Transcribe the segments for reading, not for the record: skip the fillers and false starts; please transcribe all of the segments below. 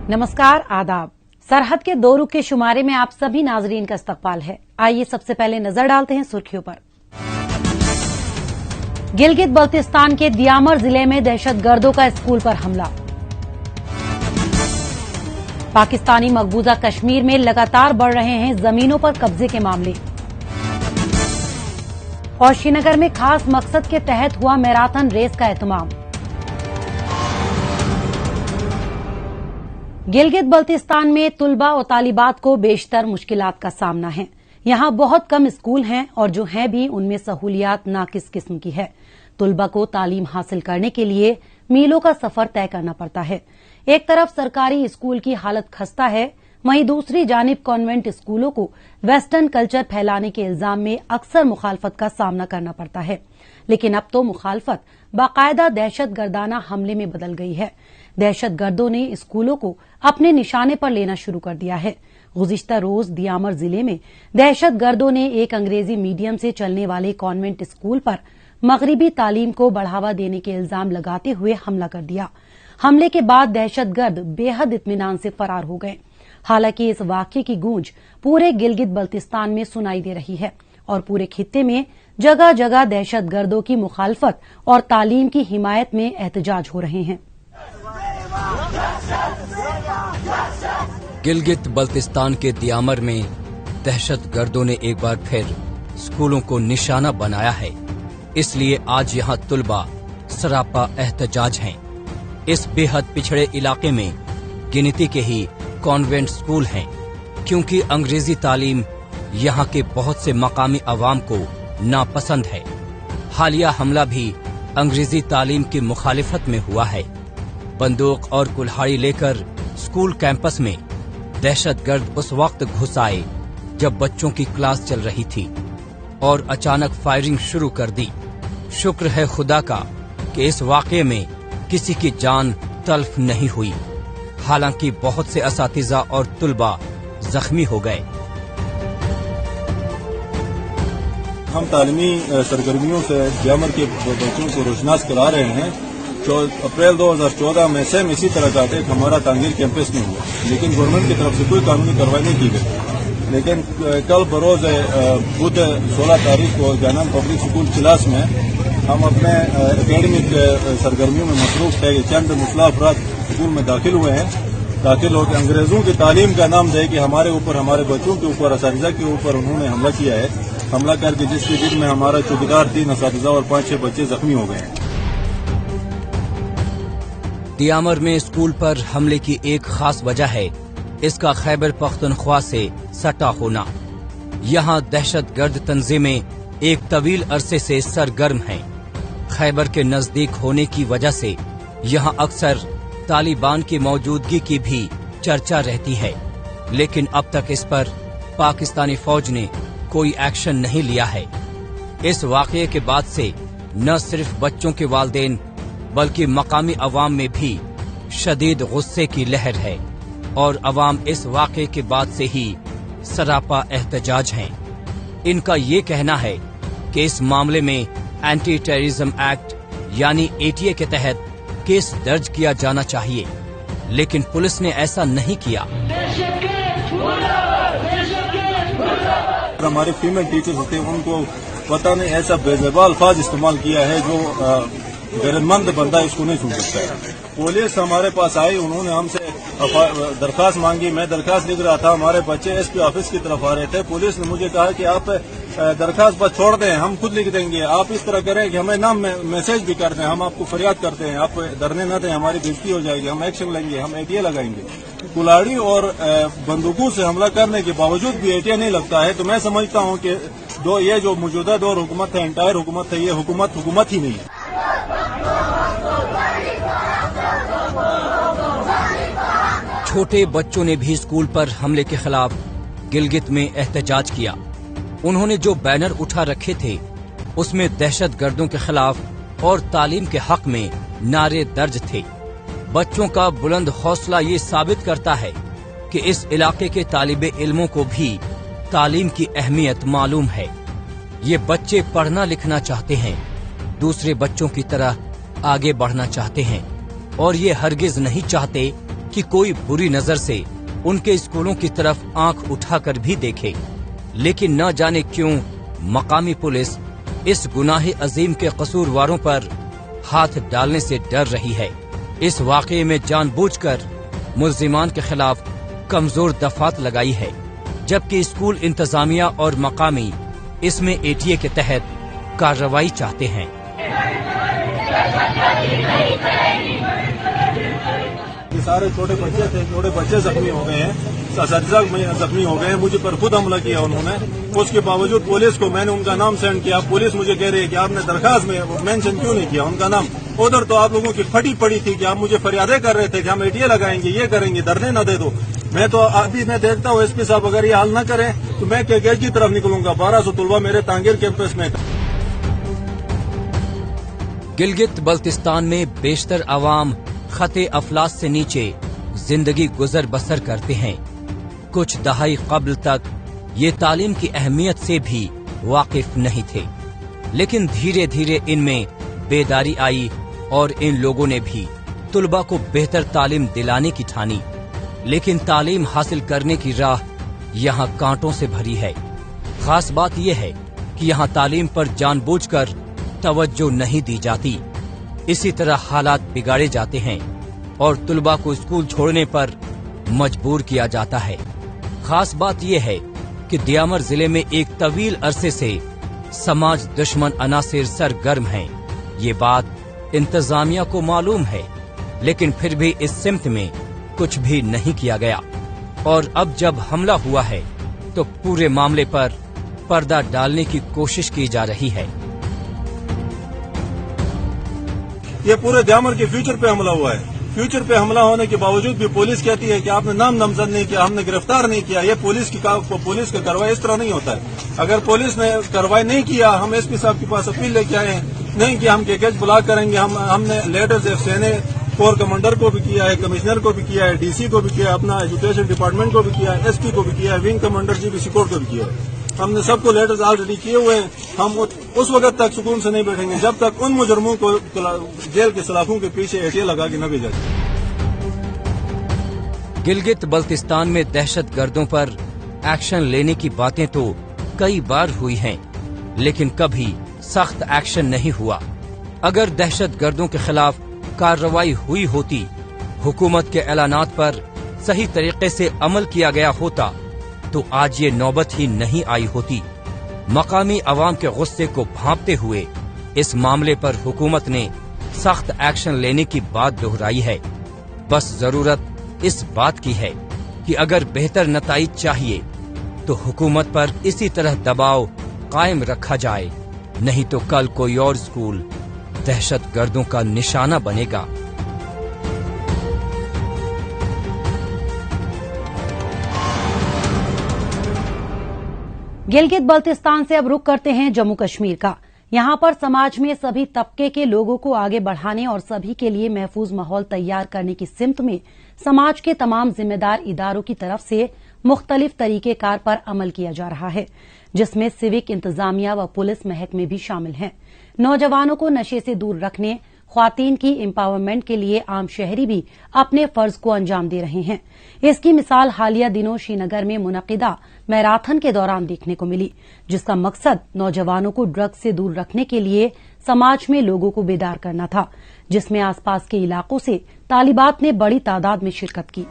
नमस्कार, आदाब। सरहद के 2 रुख के शुमारे में आप सभी नाजरीन का इस्तकबाल है। आइए सबसे पहले नजर डालते हैं सुर्खियों पर। गिलगित बल्तिस्तान के दियामर जिले में दहशतगर्दों का स्कूल पर हमला। पाकिस्तानी मकबूजा कश्मीर में लगातार बढ़ रहे हैं जमीनों पर कब्जे के मामले। और श्रीनगर में खास मकसद के तहत हुआ मैराथन रेस का एहतमाम। गिलगित बल्तिस्तान में तुलबा और तालिबात को बेशतर मुश्किलात का सामना है। यहां बहुत कम स्कूल हैं और जो हैं भी उनमें सहूलियात नाकिस किस्म की है। तुलबा को तालीम हासिल करने के लिए मीलों का सफर तय करना पड़ता है। एक तरफ सरकारी स्कूल की हालत खस्ता है, वहीं दूसरी जानिब कॉन्वेंट स्कूलों को वेस्टर्न कल्चर फैलाने के इल्जाम में अक्सर मुखालफत का सामना करना पड़ता है। लेकिन अब तो मुखालफत बाकायदा दहशतगर्दाना हमले में बदल गई है। दहशतगर्दों ने स्कूलों को अपने निशाने पर लेना शुरू कर दिया है। गुज़िश्ता रोज दियामर जिले में दहशतगर्दों ने एक अंग्रेजी मीडियम से चलने वाले कॉन्वेंट स्कूल पर मगरिबी तालीम को बढ़ावा देने के इल्जाम लगाते हुए हमला कर दिया। हमले के बाद दहशतगर्द बेहद इत्मीनान से फरार हो गए। हालांकि इस वाकये की गूंज पूरे गिलगित बल्तिस्तान में सुनाई दे रही है और पूरे खित्ते में जगह जगह दहशतगर्दों की मुखालफत और तालीम की हिमायत में एहतजाज हो रहे हैं। गिलगित बल्तिस्तान के दियामर में दहशतगर्दों ने एक बार फिर स्कूलों को निशाना बनाया है। इसलिए आज यहां तुलबा सरापा एहतजाज हैं। इस बेहद पिछड़े इलाके में गिनती के ही कॉन्वेंट स्कूल हैं, क्योंकि अंग्रेजी तालीम यहां के बहुत से मकामी अवाम को नापसंद है। हालिया हमला भी अंग्रेजी तालीम की मुखालिफत में हुआ है। बंदूक और कुल्हाड़ी लेकर स्कूल कैंपस में दहशतगर्द उस वक्त घुस आए जब बच्चों की क्लास चल रही थी और अचानक फायरिंग शुरू कर दी। शुक्र है खुदा का कि इस वाकये में किसी की जान तल्फ नहीं हुई। हालांकि बहुत से असातिज़ा और तुलबा जख्मी हो गए। हम तालीमी सरगर्मियों से दियामर के बच्चों को रोशनास करा रहे हैं। अप्रैल 2014 में सेम इसी तरह का एक हमारा तांगीर कैंपस में हुआ, लेकिन गवर्नमेंट की तरफ से कोई कानूनी कार्रवाई नहीं की गई। लेकिन कल बरोज बुध 16 तारीख को जानम पब्लिक स्कूल चिलास में हम अपने एकेडमिक सरगर्मियों में मसरूफ थे। चंद मुसल्ह अफराद स्कूल में दाखिल हुए हैं। दाखिल होकर अंग्रेजों की तालीम का नाम दे कि हमारे ऊपर, हमारे बच्चों के ऊपर, असातिज़ा के ऊपर उन्होंने हमला किया है। हमला करके जिसके जिद में हमारा चौकीदार 3 असातिज़ा और 5-6 बच्चे जख्मी हो गए हैं। दियामर में स्कूल पर हमले की एक खास वजह है इसका खैबर पख्तूनख्वा से सटा होना। यहाँ दहशतगर्द तंजीमें एक तवील अरसे से सरगर्म हैं। खैबर के नजदीक होने की वजह से यहाँ अक्सर तालिबान की मौजूदगी की भी चर्चा रहती है, लेकिन अब तक इस पर पाकिस्तानी फौज ने कोई एक्शन नहीं लिया है। इस वाकये के बाद से न सिर्फ बच्चों के वालिदैन बल्कि मकामी अवाम में भी शदीद गुस्से की लहर है और अवाम इस वाकये के बाद से ही सरापा एहतजाज हैं। इनका ये कहना है कि इस मामले में एंटी टेररिज्म एक्ट यानी ATA के तहत केस दर्ज किया जाना चाहिए, लेकिन पुलिस ने ऐसा नहीं किया। हमारे फीमेल टीचर्स थे, उनको पता नहीं ऐसा बेज़बान अल्फाज इस्तेमाल किया है जो गैरतमंद बंदा इसको नहीं सुन सकता है। पुलिस हमारे पास आई, उन्होंने हमसे दरखास्त मांगी। मैं दरखास्त लिख रहा था, हमारे बच्चे SP ऑफिस की तरफ आ रहे थे। पुलिस ने मुझे कहा कि आप दरखास्त बस छोड़ दें, हम खुद लिख देंगे। आप इस तरह करें कि हमें ना मैसेज भी कर दें, हम आपको फरियाद करते हैं, आप डरने न दें, हमारी बेइज्जती हो जाएगी, हम एक्शन लेंगे, हम ATA लगाएंगे। कुल्हाड़ी और बंदूकों से हमला करने के बावजूद भी ATA नहीं लगता है। तो मैं समझता हूँ कि ये जो मौजूदा दौर हुकूमत है, एंटायर हुकूमत है, ये हुकूमत ही नहीं है। छोटे बच्चों ने भी स्कूल पर हमले के खिलाफ गिलगित में एहतजाज किया। उन्होंने जो बैनर उठा रखे थे उसमें दहशतगर्दों के खिलाफ और तालीम के हक में नारे दर्ज थे। बच्चों का बुलंद हौसला ये साबित करता है कि इस इलाके के तालिबे इल्मों को भी तालीम की अहमियत मालूम है। ये बच्चे पढ़ना लिखना चाहते हैं, दूसरे बच्चों की तरह आगे बढ़ना चाहते हैं और ये हरगिज नहीं चाहते कि कोई बुरी नजर से उनके स्कूलों की तरफ आंख उठाकर भी देखे, लेकिन न जाने क्यों मकामी पुलिस इस गुनाह अजीम के कसूरवारों पर हाथ डालने से डर रही है। इस वाकये में जानबूझकर मुल्जिमान के खिलाफ कमजोर दफात लगाई है, जबकि स्कूल इंतजामिया और मकामी इसमें एटीए के तहत कार्रवाई चाहते हैं। ये सारे छोटे बच्चे थे, छोटे बच्चे जख्मी हो गए हैं, असاتذہ जख्मी हो गए हैं। मुझे पर खुद हमला किया उन्होंने। उसके बावजूद पुलिस को मैंने उनका नाम सेंड किया। पुलिस मुझे कह रही है कि आपने दरखास्त में मेंशन क्यों नहीं किया उनका नाम। उधर तो आप लोगों की फटी पड़ी थी कि आप मुझे फरियादें कर रहे थे कि हम एटीए लगाएंगे, ये करेंगे, धरने न दे दो। मैं तो अभी मैं देखता हूँ एसपी साहब अगर ये हाल न करें तो मैं गेट की तरफ निकलूंगा। 1200 तलबा मेरे तांगीर कैंपस में। गिलगित बल्तिस्तान में बेशतर अवाम खते अफलास से नीचे जिंदगी गुजर बसर करते हैं। कुछ दहाई कबल तक ये तालीम की अहमियत से भी वाकिफ नहीं थे, लेकिन धीरे धीरे इनमें बेदारी आई और इन लोगों ने भी तुलबा को बेहतर तालीम दिलाने की ठानी। लेकिन तालीम हासिल करने की राह यहाँ कांटों से भरी है। खास बात यह है कि यहाँ तालीम पर जानबूझकर तवज्जो नहीं दी जाती। इसी तरह हालात बिगाड़े जाते हैं और तुलबा को स्कूल छोड़ने पर मजबूर किया जाता है। खास बात यह है कि दियामर जिले में एक तवील अरसे से समाज दुश्मन अनासिर सरगर्म हैं। ये बात इंतजामिया को मालूम है, लेकिन फिर भी इस सिमत में कुछ भी नहीं किया गया और अब जब हमला हुआ है तो पूरे मामले पर पर्दा डालने की कोशिश की जा रही है। ये पूरे दियामर के फ्यूचर पे हमला हुआ है। फ्यूचर पे हमला होने के बावजूद भी पुलिस कहती है कि आपने नाम नामजद नहीं किया, हमने गिरफ्तार नहीं किया। ये पुलिस का कार्रवाई इस तरह नहीं होता है। अगर पुलिस ने कार्रवाई नहीं किया, हम एसपी साहब के पास अपील लेके आए हैं, नहीं कि हम केकेज ब्लॉक करेंगे। हमने लेटर्स एफसीएनए कोर कमांडर को भी किया है, कमिश्नर को भी किया है, डीसी को भी किया है, अपना एजुकेशन डिपार्टमेंट को भी किया है, एसपी को भी किया है, विंग कमांडर जीबीसी कोर्ट को भी किया है। हमने सबको लेटर्स ऑलरेडी किए हुए हैं। हम उस वक्त तक सुकून से नहीं बैठेंगे जब तक उन मुजरमों को जेल के सलाखों के पीछे एटीए लगा के न भेजा जाए। गिलगित बल्तिस्तान में दहशत गर्दों पर एक्शन लेने की बातें तो कई बार हुई हैं, लेकिन कभी सख्त एक्शन नहीं हुआ। अगर दहशत गर्दों के खिलाफ कार्रवाई हुई होती, हुकूमत के ऐलानात पर सही तरीके से अमल किया गया होता तो आज ये नौबत ही नहीं आई होती। मकामी अवाम के गुस्से को भांपते हुए इस मामले पर हुकूमत ने सख्त एक्शन लेने की बात दोहराई है। बस जरूरत इस बात की है कि अगर बेहतर नताइज चाहिए तो हुकूमत पर इसी तरह दबाव कायम रखा जाए, नहीं तो कल कोई और स्कूल दहशत गर्दों का निशाना बनेगा। गिलगित बल्तिस्तान से अब रुख करते हैं जम्मू कश्मीर का। यहाँ पर समाज में सभी तबके के लोगों को आगे बढ़ाने और सभी के लिए महफूज माहौल तैयार करने की सिमत में समाज के तमाम जिम्मेदार इदारों की तरफ से मुख्तलिफ तरीकेकार पर अमल किया जा रहा है, जिसमें सिविक इंतजामिया व पुलिस महकमे भी शामिल हैं। नौजवानों को नशे से दूर रखने, ख्वातीन की एम्पावरमेंट के लिए आम शहरी भी अपने फर्ज को अंजाम दे रहे हैं। इसकी मिसाल हालिया दिनों श्रीनगर में मुनक्किदा मैराथन के दौरान देखने को मिली, जिसका मकसद नौजवानों को ड्रग्स से दूर रखने के लिए समाज में लोगों को बेदार करना था, जिसमें आसपास के इलाकों से तालिबात ने बड़ी तादाद में शिरकत की।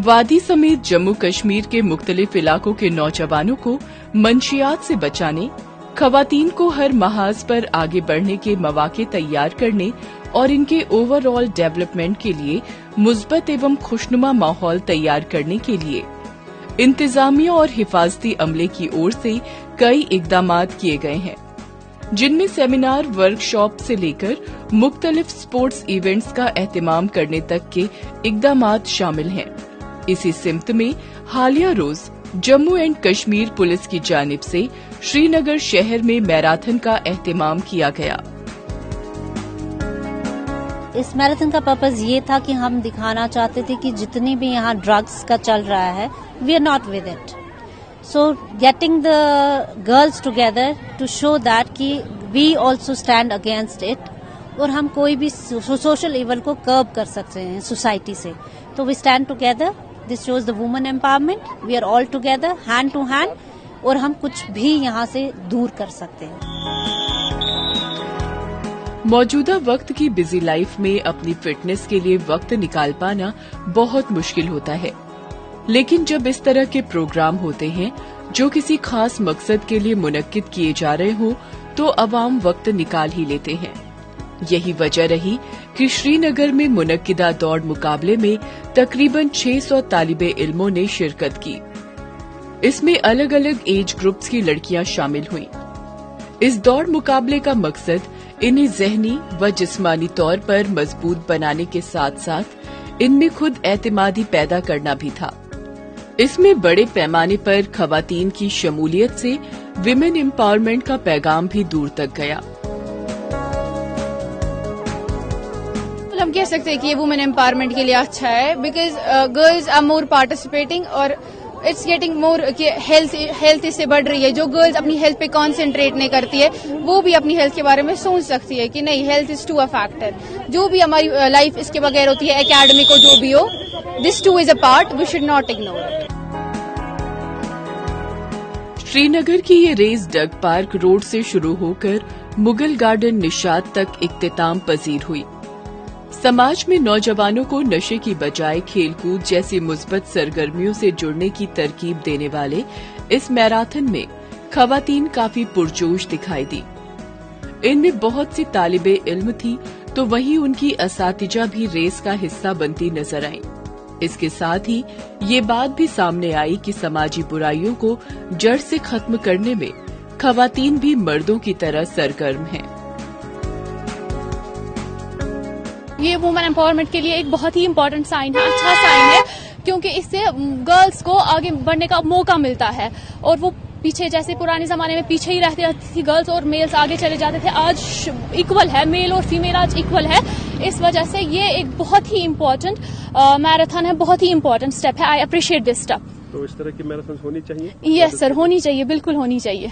वादी समेत जम्मू कश्मीर के मुख्तलिफ इलाकों के नौजवानों को मंशियात से बचाने, खवातीन को हर महाज पर आगे बढ़ने के मौके तैयार करने और इनके ओवरऑल डेवलपमेंट के लिए मुस्बत एवं खुशनुमा माहौल तैयार करने के लिए इंतजामिया और हिफाजती अमले की ओर से कई इकदामात किए गए हैं, जिनमें सेमिनार, वर्कशॉप से लेकर मुख्तलिफ स्पोर्ट्स इवेंट्स का एहतमाम करने तक के इकदामात शामिल हैं। इसी सिमत में हालिया रोज जम्मू एंड कश्मीर पुलिस की जानिब से श्रीनगर शहर में मैराथन का एहतमाम किया गया। इस मैराथन का पर्पस ये था कि हम दिखाना चाहते थे कि जितनी भी यहाँ ड्रग्स का चल रहा है, we are not with it. So getting the girls together to show that कि we also stand against it, اور ہم کوئی بھی سوشل ایول کو کرب کر سکتے ہیں سوسائٹی سے. تو we stand together. This shows the woman empowerment. We are all together hand to hand, اور ہم کچھ بھی یہاں سے دور کر سکتے ہیں. موجودہ وقت کی بزی لائف میں اپنی فٹنس کے لیے وقت نکال پانا بہت مشکل ہوتا ہے, لیکن جب اس طرح کے پروگرام ہوتے ہیں جو کسی خاص مقصد کے لیے منعقد کیے جا رہے ہوں تو عوام وقت نکال ہی لیتے ہیں. یہی وجہ رہی کہ شری نگر میں منعقدہ دوڑ مقابلے میں تقریباً 600 طالب علموں نے شرکت کی. اس میں الگ الگ ایج گروپس کی لڑکیاں شامل ہوئیں. اس دوڑ مقابلے کا مقصد انہیں ذہنی و جسمانی طور پر مضبوط بنانے کے ساتھ ساتھ ان میں خود اعتمادی پیدا کرنا بھی تھا. اس میں بڑے پیمانے پر خواتین کی شمولیت سے ویمن امپاورمنٹ کا پیغام بھی دور تک گیا. ہم کہہ سکتے ہیں کہ یہ وومن امپاورمنٹ کے لیے اچھا ہے, because girls are more participating, اور اٹس گیٹنگ مور کہ ہیلتھ اس سے بڑھ رہی ہے. جو گرلز اپنی ہیلتھ پہ کانسنٹریٹ نہیں کرتی ہے وہ بھی اپنی ہیلتھ کے بارے میں سوچ سکتی ہے کہ نہیں, health is too a factor. جو بھی ہماری لائف اس کے بغیر ہوتی ہے, اکیڈمک کو جو بھی ہو, this too is a part, we should not ignore it. Srinagar کی یہ ریس ڈگ پارک روڈ سے شروع ہو کر مغل گارڈن نشاط تک اختتام پذیر ہوئی. سماج میں نوجوانوں کو نشے کی بجائے کھیل کود جیسی مثبت سرگرمیوں سے جڑنے کی ترغیب دینے والے اس میراتھن میں خواتین کافی پرجوش دکھائی دی. ان میں بہت سی طالب علم تھی تو وہیں ان کی اساتذہ بھی ریس کا حصہ بنتی نظر آئیں. اس کے ساتھ ہی یہ بات بھی سامنے آئی کہ سماجی برائیوں کو جڑ سے ختم کرنے میں خواتین بھی مردوں کی طرح سرگرم ہیں. یہ وومن امپاورمنٹ کے لیے ایک بہت ہی امپورٹنٹ سائن ہے, اچھا سائن ہے, کیونکہ اس سے گرلز کو آگے بڑھنے کا موقع ملتا ہے. اور وہ پیچھے جیسے پرانے زمانے میں پیچھے ہی رہتی تھی گرلز اور میلز آگے چلے جاتے تھے, آج ایکول ہے, میل اور فیمیل آج ایکول ہے. اس وجہ سے یہ ایک بہت ہی امپورٹنٹ میراتھن ہے, بہت ہی امپورٹنٹ اسٹیپ ہے. I appreciate this step. تو اس طرح کی میراتھن ہونی چاہیے. یس سر, ہونی چاہیے, بالکل ہونی چاہیے.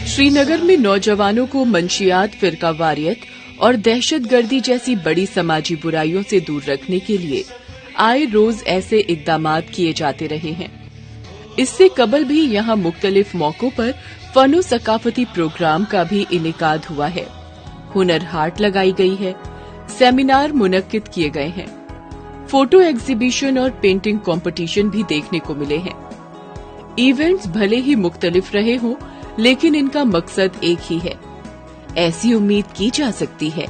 شری نگر میں نوجوانوں کو منشیات, فرقہ واریت اور دہشت گردی جیسی بڑی سماجی برائیوں سے دور رکھنے کے لیے آئے روز ایسے اقدامات کیے جاتے رہے ہیں. اس سے قبل بھی یہاں مختلف موقعوں پر فن و ثقافتی پروگرام کا بھی انعقاد ہوا ہے. ہنر ہاٹ لگائی گئی ہے, سیمینار منعقد کیے گئے ہیں, فوٹو ایگزیبیشن اور پینٹنگ کمپٹیشن بھی دیکھنے کو ملے ہیں. ایونٹس بھلے ہی مختلف رہے ہوں لیکن ان کا مقصد ایک ہی ہے. ایسی امید کی جا سکتی ہے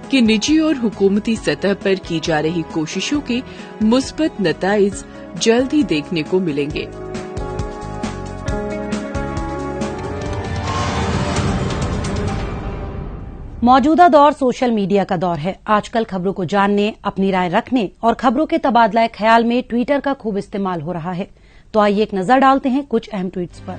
کہ نجی اور حکومتی سطح پر کی جا رہی کوششوں کے مثبت نتائج جلد ہی دیکھنے کو ملیں گے. موجودہ دور سوشل میڈیا کا دور ہے. آج کل خبروں کو جاننے, اپنی رائے رکھنے اور خبروں کے تبادلہ خیال میں ٹویٹر کا خوب استعمال ہو رہا ہے. تو آئیے ایک نظر ڈالتے ہیں کچھ اہم ٹویٹس پر.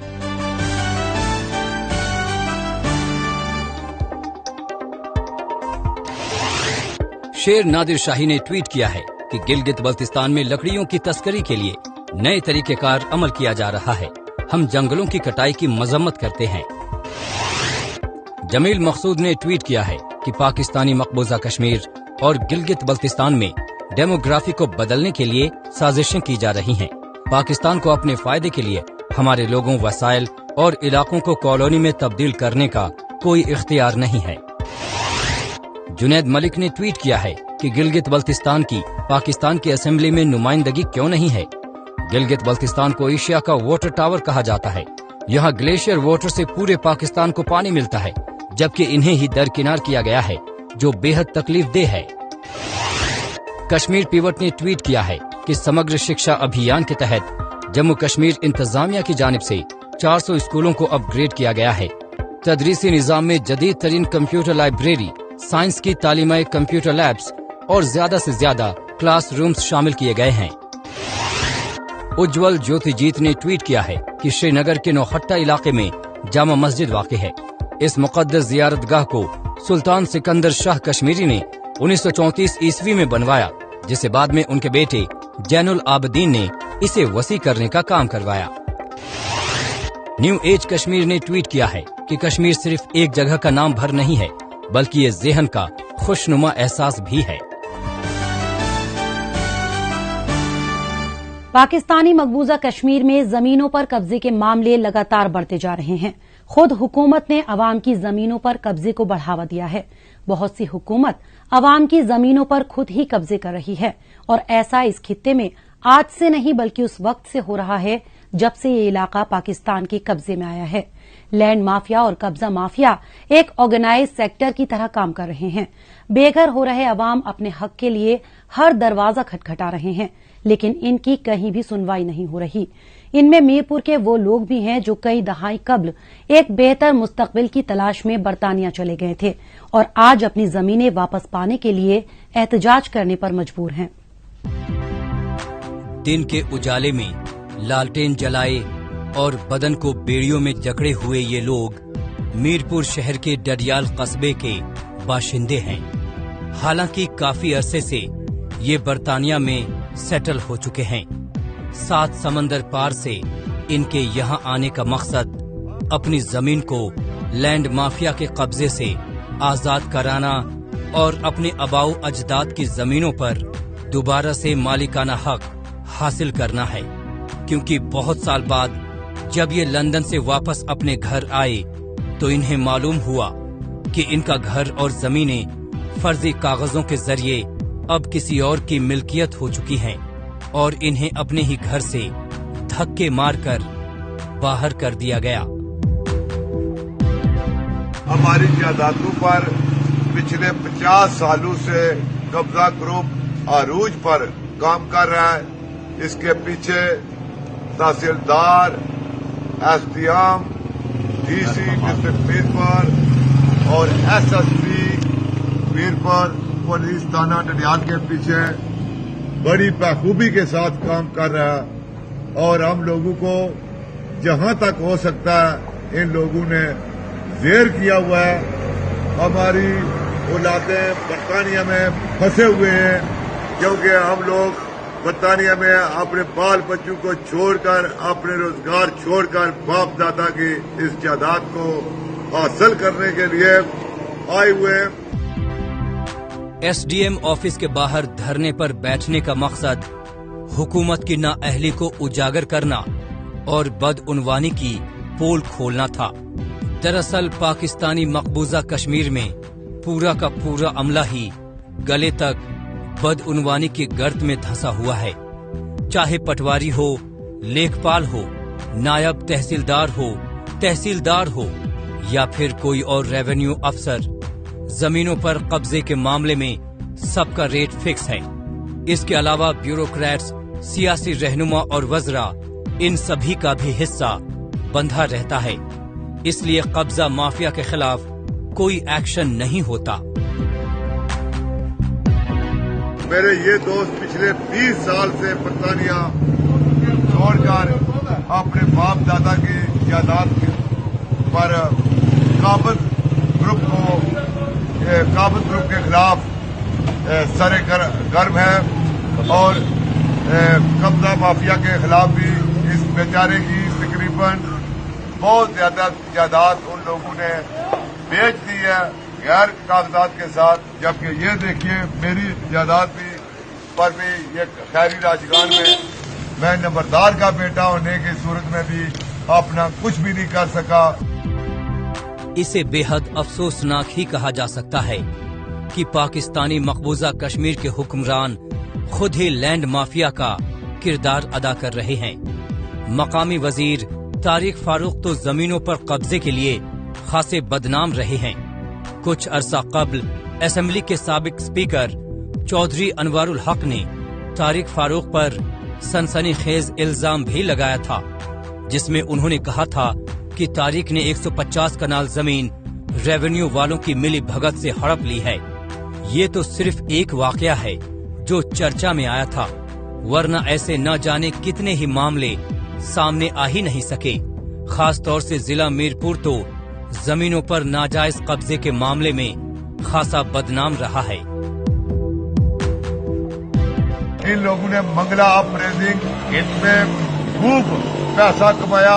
شیر نادر شاہی نے ٹویٹ کیا ہے کہ گلگت بلتستان میں لکڑیوں کی تسکری کے لیے نئے طریقہ کار عمل کیا جا رہا ہے. ہم جنگلوں کی کٹائی کی مذمت کرتے ہیں. جمیل مقصود نے ٹویٹ کیا ہے کہ پاکستانی مقبوضہ کشمیر اور گلگت بلتستان میں ڈیموگرافی کو بدلنے کے لیے سازشیں کی جا رہی ہیں. پاکستان کو اپنے فائدے کے لیے ہمارے لوگوں, وسائل اور علاقوں کو کالونی میں تبدیل کرنے کا کوئی اختیار نہیں ہے. جنید ملک نے ٹویٹ کیا ہے کہ گلگت بلتستان کی پاکستان کی اسمبلی میں نمائندگی کیوں نہیں ہے. گلگت بلتستان کو ایشیا کا واٹر ٹاور کہا جاتا ہے. یہاں گلیشیئر واٹر سے پورے پاکستان کو پانی ملتا ہے, جبکہ انہیں ہی درکنار کیا گیا ہے, جو بے حد تکلیف دہ ہے. کشمیر پیوٹ نے ٹویٹ کیا ہے کہ سمگر شکشا ابھیان کے تحت جموں کشمیر انتظامیہ کی جانب سے 400 اسکولوں کو اپ گریڈ کیا گیا ہے. تدریسی نظام میں جدید ترین کمپیوٹر لائبریری, سائنس کی تعلیمی کمپیوٹر لیبز اور زیادہ سے زیادہ کلاس رومز شامل کیے گئے ہیں. اجول جیوتی جیت نے ٹویٹ کیا ہے کہ شری نگر کے نوخٹہ علاقے میں جامع مسجد واقع ہے. اس مقدس زیارت گاہ کو سلطان سکندر شاہ کشمیری نے 1934 عیسوی میں بنوایا, جسے بعد میں ان کے بیٹے جین العابدین نے इसे वसी करने का काम करवाया। न्यू एज कश्मीर ने ट्वीट किया है कि कश्मीर सिर्फ एक जगह का नाम भर नहीं है, बल्कि ये ज़हन का खुशनुमा एहसास भी है। पाकिस्तानी मकबूजा कश्मीर में जमीनों पर कब्जे के मामले लगातार बढ़ते जा रहे हैं। खुद हुकूमत ने अवाम की जमीनों पर कब्जे को बढ़ावा दिया है। बहुत सी हुकूमत अवाम की जमीनों पर खुद ही कब्जे कर रही है और ऐसा इस खित्ते में आज से नहीं बल्कि उस वक्त से हो रहा है जब से ये इलाका पाकिस्तान के कब्जे में आया है। लैंड माफिया और कब्जा माफिया एक ऑर्गेनाइज सेक्टर की तरह काम कर रहे हैं। बेघर हो रहे अवाम अपने हक के लिए हर दरवाजा खटखटा रहे हैं, लेकिन इनकी कहीं भी सुनवाई नहीं हो रही। इनमें मीरपुर के वो लोग भी हैं जो कई दहाई कब्ल एक बेहतर मुस्तकबिल की तलाश में बरतानिया चले गए थे और आज अपनी जमीनें वापस पाने के लिए एहतजाज करने पर मजबूर हैं। दिन के उजाले में लालटेन जलाए और बदन को बेड़ियों में जकड़े हुए ये लोग मीरपुर शहर के डडियाल कस्बे के बाशिंदे हैं। हालांकि काफी अरसे से ये बरतानिया में सेटल हो चुके हैं। 7 समंदर पार से इनके यहाँ आने का मकसद अपनी जमीन को लैंड माफिया के कब्जे से आजाद कराना और अपने अबाऊ अजदाद की जमीनों पर दोबारा से मालिकाना हक हासिल करना है। क्योंकि बहुत साल बाद जब ये लंदन से वापस अपने घर आए तो इन्हें मालूम हुआ कि इनका घर और जमीनें फर्जी कागजों के जरिए अब किसी और की मिल्कियत हो चुकी हैं और इन्हें अपने ही घर से धक्के मारकर बाहर कर दिया गया। हमारी जायदादों पर पिछले 50 सालों से कब्जा ग्रुप अरूज पर काम कर रहा है। इसके पीछे तहसीलदार, एसडीएम, डीसी डिस्ट्रिक्ट मीरपुर और एसएसपी मीरपुर पुलिस थाना डडियाल के पीछे बड़ी बखूबी के साथ काम कर रहा है और हम लोगों को जहां तक हो सकता है इन लोगों ने जेर किया हुआ है। हमारी औलादें बरतानिया में फंसे हुए हैं क्योंकि हम लोग बरतानिया में अपने बाल बच्चों को छोड़कर, अपने रोजगार छोड़कर बाप दादा की इस जायदाद को हासिल करने के लिए आए हुए हैं। एसडीएम ऑफिस के बाहर धरने पर बैठने का मकसद हुकूमत की नाअहली को उजागर करना और बदउनवानी की पोल खोलना था। दरअसल पाकिस्तानी मकबूजा कश्मीर में पूरा का पूरा अमला ही गले तक बदउनवानी के गर्त में धंसा हुआ है। चाहे पटवारी हो, लेखपाल हो, नायब तहसीलदार हो या फिर कोई और रेवेन्यू अफसर, जमीनों पर कब्जे के मामले में सबका रेट फिक्स है। इसके अलावा ब्यूरोक्रेट्स, सियासी रहनुमा और वज़रा, इन सभी का भी हिस्सा बंधा रहता है। इसलिए कब्जा माफिया के खिलाफ कोई एक्शन नहीं होता। मेरे ये दोस्त पिछले 20 साल से बरतानिया छोड़कर अपने बाप दादा की जायदाद पर काबत ग्रुप के खिलाफ सरे गर्म है और कब्जा माफिया के खिलाफ भी इस बेचारे की तकरीबन बहुत ज्यादा जायदाद उन लोगों ने बेच दी है गैर कागजात के साथ। जबकि ये देखिए मेरी जायदाद पर भी ये खैरी राजगान में मैं नंबरदार का बेटा होने की सूरत में भी अपना कुछ भी नहीं कर सका। इसे बेहद अफसोसनाक ही कहा जा सकता है कि पाकिस्तानी मकबूजा कश्मीर के हुक्मरान खुद ही लैंड माफिया का किरदार अदा कर रहे हैं। मकामी वजीर तारिक फारूक तो जमीनों पर कब्जे के लिए खासे बदनाम रहे हैं। कुछ अरसा कबल असेंबली के साबिक स्पीकर चौधरी अनवारुल हक ने तारिक फारूक पर सनसनीखेज इल्जाम भी लगाया था, जिसमें उन्होंने कहा था कि तारिक ने 150 कनाल जमीन रेवेन्यू वालों की मिली भगत से हड़प ली है। ये तो सिर्फ एक वाकया है जो चर्चा में आया था, वरना ऐसे न जाने कितने ही मामले सामने आ ही नहीं सके। खास तौर से जिला मीरपुर तो जमीनों पर नाजायज कब्जे के मामले में खासा बदनाम रहा है। इन लोगों ने मंगला अपरेजिंग इसमें खूब पैसा कमाया।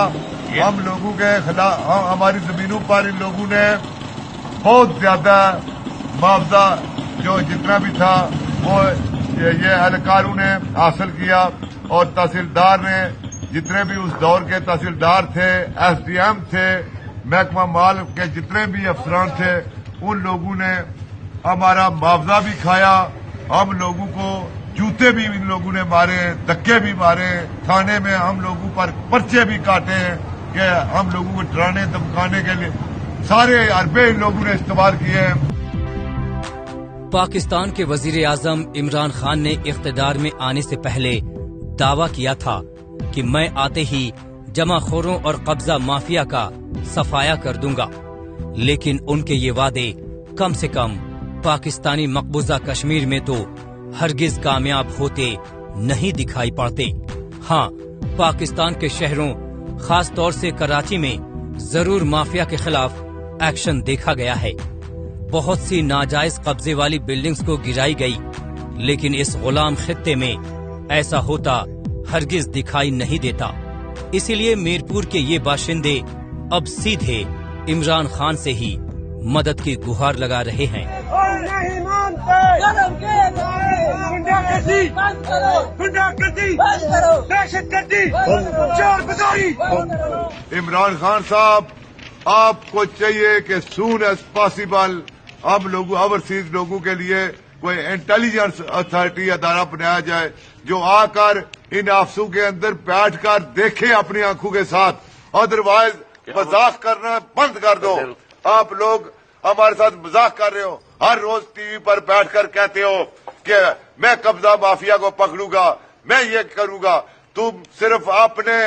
हम लोगों के खिलाफ हमारी जमीनों पर इन लोगों ने बहुत ज्यादा मुआवजा जो जितना भी था वो ये एहलकारों ने हासिल किया और तहसीलदार ने जितने भी उस दौर के तहसीलदार थे, एसडीएम थे, महकमा माल के जितने भी अफसरान थे, उन लोगों ने हमारा मुआवजा भी खाया। हम लोगों को जूते भी इन लोगों ने मारे, धक्के भी मारे, थाने में हम लोगों पर पर्चे भी काटे कि हम लोगों को डराने धमकाने के लिए सारे अरबे इन लोगों ने इस्तेमाल किए हैं। पाकिस्तान के वजीर आजम इमरान खान ने इख्तिदार में आने से पहले दावा किया था कि मैं आते ही जमाखोरों और कब्जा माफिया का सफाया कर दूंगा, लेकिन उनके ये वादे कम से कम पाकिस्तानी मकबूजा कश्मीर में तो हरगिज कामयाब होते नहीं दिखाई पड़ते। हाँ, पाकिस्तान के शहरों खास तौर से कराची में जरूर माफिया के खिलाफ एक्शन देखा गया है। बहुत सी नाजायज कब्जे वाली बिल्डिंग्स को गिराई गई, लेकिन इस गुलाम खित्ते में ऐसा होता हरगिज दिखाई नहीं देता। इसीलिए मीरपुर के ये बाशिंदे अब सीधे इमरान खान से ही मदद की गुहार लगा रहे हैं। इमरान खान साहब, आपको चाहिए कि सून एज पॉसिबल हम लोगों ओवरसीज लोगों के लिए कोई इंटेलिजेंस अथॉरिटी अदारा बनाया जाए जो आकर इन ऑफिसों के अंदर बैठकर देखे अपनी आंखों के साथ। अदरवाइज मजाक करना बंद कर दो। आप लोग हमारे साथ मजाक कर रहे हो, हर रोज टीवी पर बैठकर कहते हो कि मैं कब्जा माफिया को पकड़ूंगा, मैं ये करूंगा। तुम सिर्फ अपने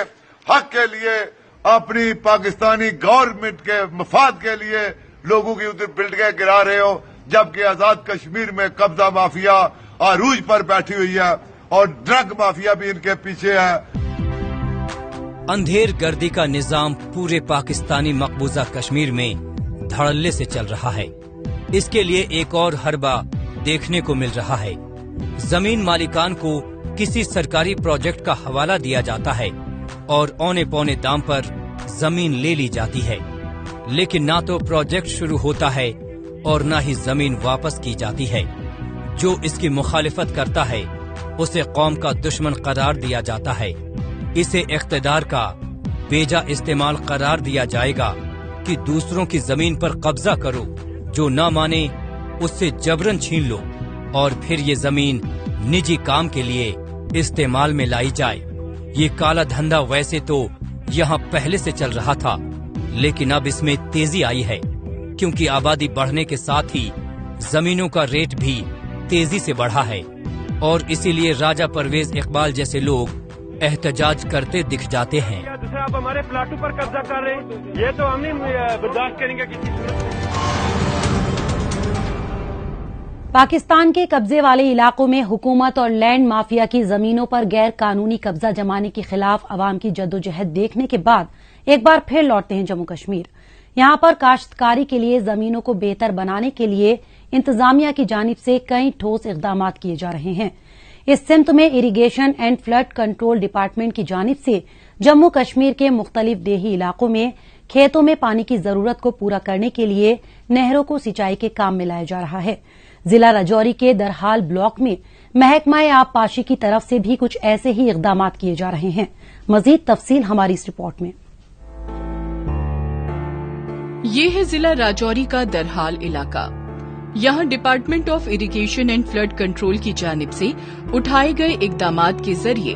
हक के लिए, अपनी पाकिस्तानी गवर्नमेंट के मफाद के लिए लोगों की उधर बिल्डिंगें गिरा रहे हो, जबकि आजाद कश्मीर में कब्जा माफिया अरूज पर बैठी हुई है और ड्रग माफिया भी इनके पीछे है। अंधेर गर्दी का निजाम पूरे पाकिस्तानी मकबूजा कश्मीर में धड़ल्ले से चल रहा है। इसके लिए एक और हरबा देखने को मिल रहा है। जमीन मालिकान को किसी सरकारी प्रोजेक्ट का हवाला दिया जाता है और औने पौने दाम पर जमीन ले ली जाती है, लेकिन ना तो प्रोजेक्ट शुरू होता है और ना ही जमीन वापस की जाती है। जो इसकी मुखालिफत करता है उसे कौम का दुश्मन करार दिया जाता है। इसे इख्तिदार का बेजा इस्तेमाल करार दिया जाएगा कि दूसरों की जमीन पर कब्जा करो, जो ना माने उससे जबरन छीन लो और फिर ये जमीन निजी काम के लिए इस्तेमाल में लाई जाए। ये काला धंधा वैसे तो यहाँ पहले से चल रहा था, लेकिन अब इसमें तेजी आई है क्योंकि आबादी बढ़ने के साथ ही जमीनों का रेट भी तेजी से बढ़ा है और इसीलिए राजा परवेज इकबाल जैसे लोग एहतजाज करते दिख जाते हैं। दूसरा आप हमारे प्लाटों पर कब्जा कर रहे हैं, ये तो हम नहीं बर्दाश्त करेंगे किसी सूरत। पाकिस्तान के कब्जे वाले इलाकों में हुकूमत और लैंड माफिया की जमीनों पर गैर कानूनी कब्जा जमाने के खिलाफ अवाम की जद्दोजहद देखने के बाद एक बार फिर लौटते हैं जम्मू कश्मीर। यहां पर काश्तकारी के लिए जमीनों को बेहतर बनाने के लिए इंतजामिया की जानिब से कई ठोस इकदाम किए जा रहे हैं। इस सिमत में irrigation and flood control department की जानिब से जम्मू कश्मीर के मुख्तलिफ देही इलाकों में खेतों में पानी की जरूरत को पूरा करने के लिए नहरों को सिंचाई के काम में लाया जा रहा है। जिला राजौरी के दरहाल ब्लॉक में महकमा आबपाशी की तरफ से भी कुछ ऐसे ही इकदाम किए जा रहे हैं। मजीद तफसील हमारी इस रिपोर्ट में। ये है जिला राजौरी का दरहाल इलाका। यहाँ department of irrigation and flood control की जानिब से उठाए गए इकदामात के जरिए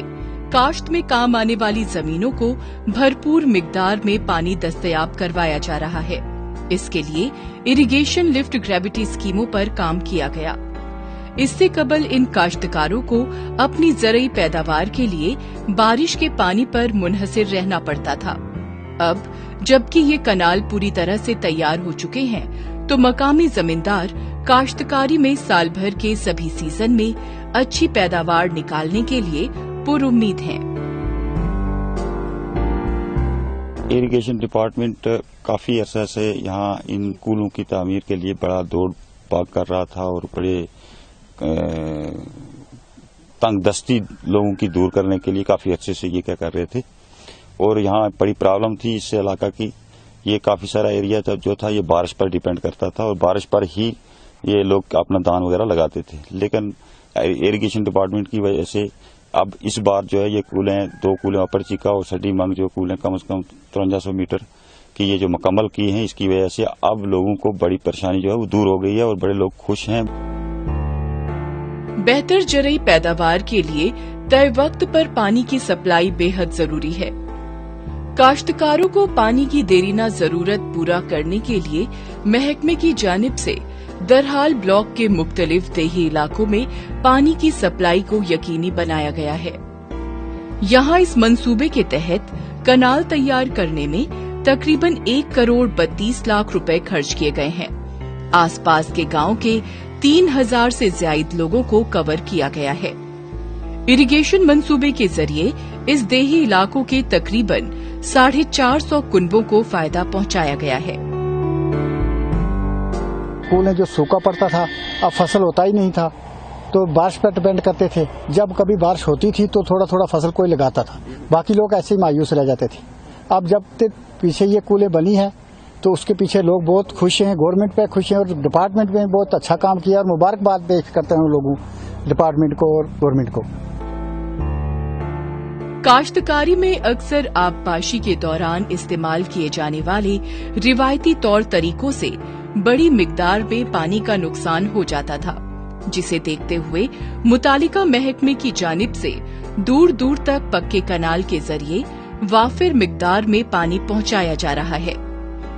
काश्त में काम आने वाली जमीनों को भरपूर मिकदार में पानी दस्तयाब करवाया जा रहा है। इसके लिए इरिगेशन लिफ्ट ग्रेविटी स्कीमों पर काम किया गया। इससे कबल इन काश्तकारों को अपनी ज़रई पैदावार के लिए बारिश के पानी पर मुनहसिर रहना पड़ता था। अब जबकि ये कनाल पूरी तरह से तैयार हो चुके हैं, तो मकामी जमींदार काश्तकारी में साल भर के सभी सीजन में अच्छी पैदावार निकालने के लिए पुरुम्मीद हैं। इरिगेशन डिपार्टमेंट काफी अरसा से यहाँ इन कूलों की तामीर के लिए बड़ा दौड़ भाग कर रहा था और बड़े तंग दस्ती लोगों की दूर करने के लिए काफी अच्छे से ये क्या कर रहे थे। और यहाँ बड़ी प्रॉब्लम थी इस इलाका की, ये काफी सारा एरिया जो था ये बारिश पर डिपेंड करता था और बारिश पर ही ये लोग अपना धान वगैरह लगाते थे। लेकिन इरिगेशन डिपार्टमेंट की वजह से अब इस बार जो है ये कूलें 2 कूलें अपर चिका और सटी मंग जो कूलें कम से कम 5300 मीटर की ये जो मुकम्मल की हैं, इसकी वजह से अब लोगों को बड़ी परेशानी जो है वो दूर हो गई है और बड़े लोग खुश हैं। बेहतर जरई पैदावार के लिए तय वक्त पर पानी की सप्लाई बेहद जरूरी है। काश्तकारों को पानी की देरीना जरूरत पूरा करने के लिए महकमे की जानिब से दरहाल ब्लॉक के मुख्तलिफ देही इलाकों में पानी की सप्लाई को यकीनी बनाया गया है। यहाँ इस मंसूबे के तहत कनाल तैयार करने में तकरीबन 1 करोड़ 32 लाख रुपए खर्च किए गए हैं। आसपास के गांव के 3000 से ज्यादा लोगों को कवर किया गया है। इरिगेशन मंसूबे के जरिए इस देही इलाकों के तकरीबन 450 कुनबों को फायदा पहुंचाया गया है। कूलें जो सूखा पड़ता था, अब फसल होता ही नहीं था, तो बारिश पर डिपेंड करते थे। जब कभी बारिश होती थी तो थोड़ा थोड़ा फसल कोई लगाता था, बाकी लोग ऐसे ही मायूस रह जाते थे। अब जब पीछे ये कूलें बनी है तो उसके पीछे लोग बहुत खुश हैं, गवर्नमेंट पे खुश हैं और डिपार्टमेंट में बहुत अच्छा काम किया और मुबारकबाद पेश करते हैं लोगों डिपार्टमेंट को और गवर्नमेंट को। काश्तकारी में अक्सर आबपाशी के दौरान इस्तेमाल किए जाने वाले रिवायती तौर तरीकों से बड़ी मिकदार में पानी का नुकसान हो जाता था, जिसे देखते हुए मुतालिका महकमे की जानिब से दूर दूर तक पक्के कनाल के जरिए वाफिर मिकदार में पानी पहुंचाया जा रहा है।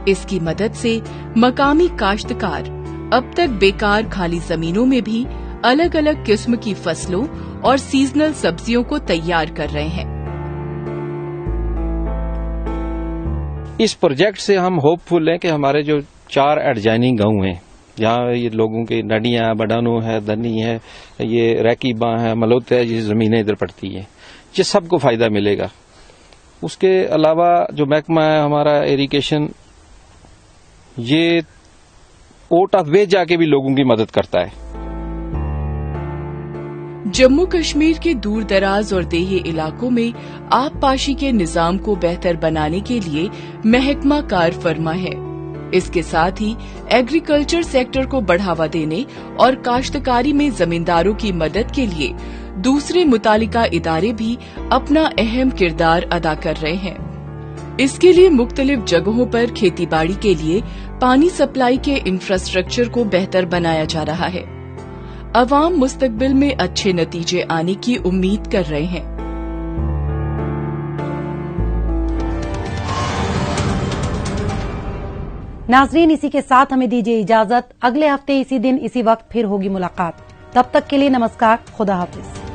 इसकी मदद से मकामी काश्तकार अब तक बेकार खाली जमीनों में भी अलग अलग किस्म की फसलों और सीजनल सब्जियों को तैयार कर रहे हैं। इस प्रोजेक्ट से हम होपफुल हैं कि हमारे जो 4 एडजॉइनिंग गांव हैं, यहाँ ये लोगों की नडियां, बडानो है, दनी है, ये रैकीबा है, मलोत है, ये जमीनें इधर पड़ती हैं, ये सबको फायदा मिलेगा। उसके अलावा जो महकमा है हमारा इरिगेशन, ये आउट ऑफ वे जाके भी लोगों की मदद करता है। जम्मू कश्मीर के दूर दराज और देही इलाकों में आबपाशी के निजाम को बेहतर बनाने के लिए महकमा कार फरमा है। इसके साथ ही एग्रीकल्चर सेक्टर को बढ़ावा देने और काश्तकारी में जमींदारों की मदद के लिए दूसरे मुतालिका इदारे भी अपना अहम किरदार अदा कर रहे हैं। इसके लिए मुख्तलिफ जगहों पर खेतीबाड़ी के लिए पानी सप्लाई के इंफ्रास्ट्रक्चर को बेहतर बनाया जा रहा है। अवाम मुस्तकबिल में अच्छे नतीजे आने की उम्मीद कर रहे हैं। नाजरीन, इसी के साथ हमें दीजिए इजाजत। अगले हफ्ते इसी दिन इसी वक्त फिर होगी मुलाकात। तब तक के लिए नमस्कार, खुदा हाफिज।